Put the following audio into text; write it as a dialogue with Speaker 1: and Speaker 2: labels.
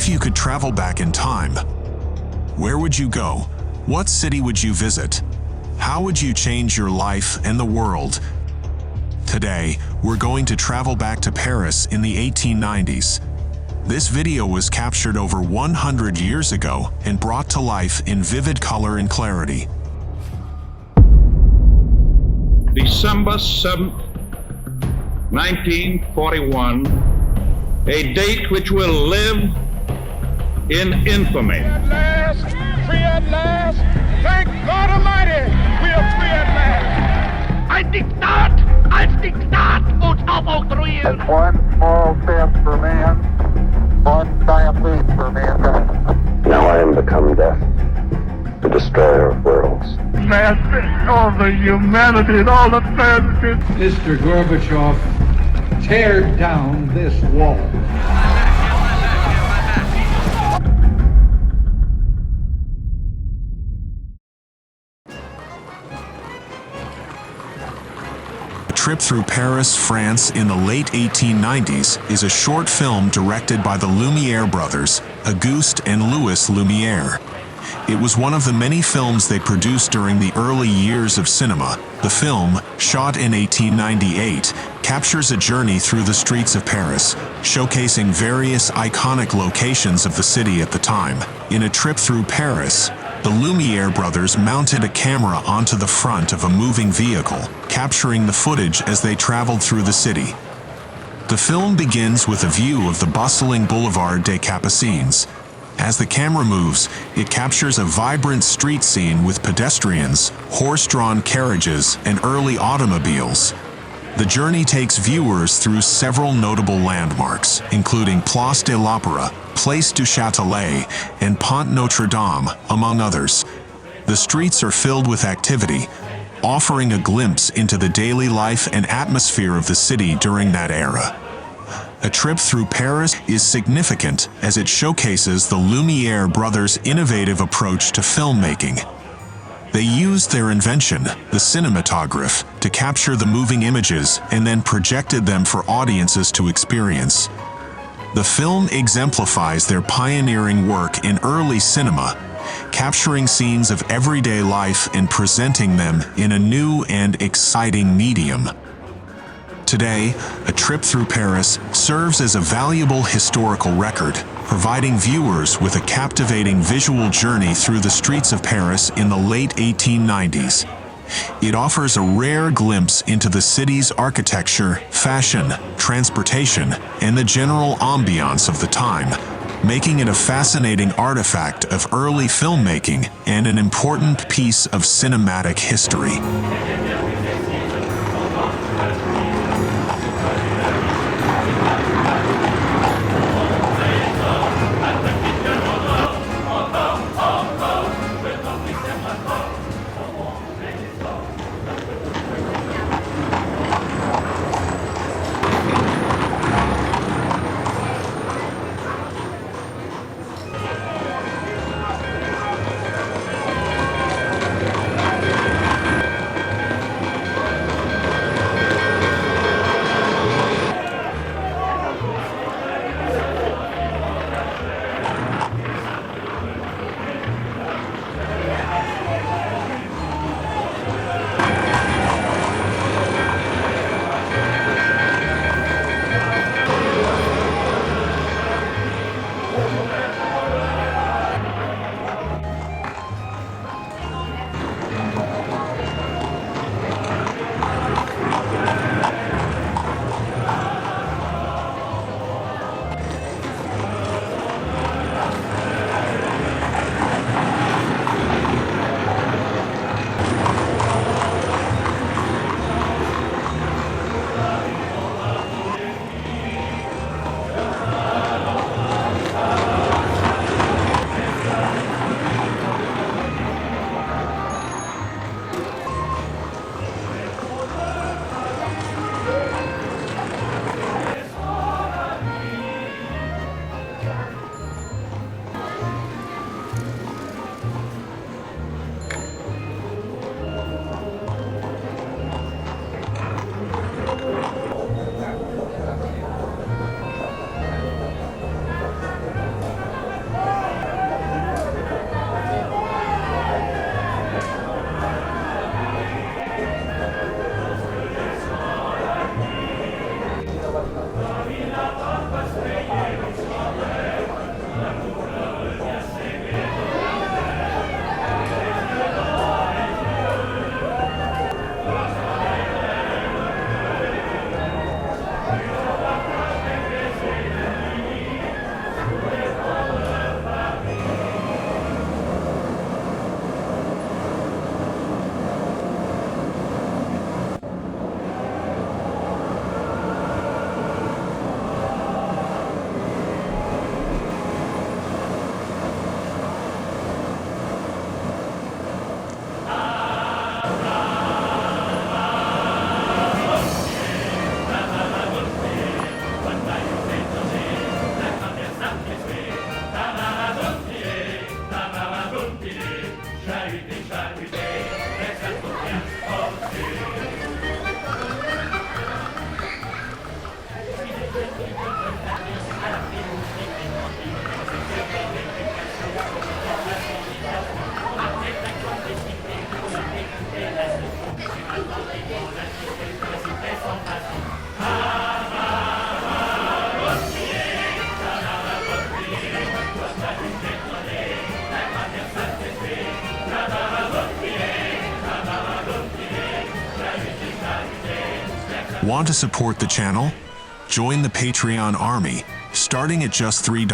Speaker 1: if you could travel back in time? Where would you go? What city would you visit? How would you change your life and the world? Today, we're going to travel back to Paris in the 1890s. This video was captured over 100 years ago and brought to life in vivid color and clarity.
Speaker 2: December 7th, 1941, a date which will live in infamy.
Speaker 3: At last, free at last, thank God Almighty, we are free at last.
Speaker 4: Als Diktat und aufoktroyieren.
Speaker 5: It's one small step for man, one giant leap for mankind.
Speaker 6: Now I am become death, the destroyer of worlds.
Speaker 3: Man, all the humanity and all the tragedy.
Speaker 7: Mr. Gorbachev, tear down this wall.
Speaker 1: A Trip Through Paris, France in the late 1890s is a short film directed by the Lumière Brothers, Auguste and Louis Lumière. It was one of the many films they produced during the early years of cinema. The film, shot in 1898, captures a journey through the streets of Paris, showcasing various iconic locations of the city at the time. In A Trip Through Paris, the Lumière brothers mounted a camera onto the front of a moving vehicle, capturing the footage as they traveled through the city. The film begins with a view of the bustling Boulevard des Capucines. As the camera moves, it captures a vibrant street scene with pedestrians, horse-drawn carriages, and early automobiles. The journey takes viewers through several notable landmarks, including Place de l'Opéra, Place du Châtelet, and Pont Notre Dame, among others. The streets are filled with activity, offering a glimpse into the daily life and atmosphere of the city during that era. A Trip Through Paris is significant as it showcases the Lumière brothers' innovative approach to filmmaking. They used their invention, the cinematograph, to capture the moving images and then projected them for audiences to experience. The film exemplifies their pioneering work in early cinema, capturing scenes of everyday life and presenting them in a new and exciting medium. Today, A Trip Through Paris serves as a valuable historical record, providing viewers with a captivating visual journey through the streets of Paris in the late 1890s. It offers a rare glimpse into the city's architecture, fashion, transportation, and the general ambiance of the time, making it a fascinating artifact of early filmmaking and an important piece of cinematic history. Want to support the channel? Join the Patreon army, starting at just $3.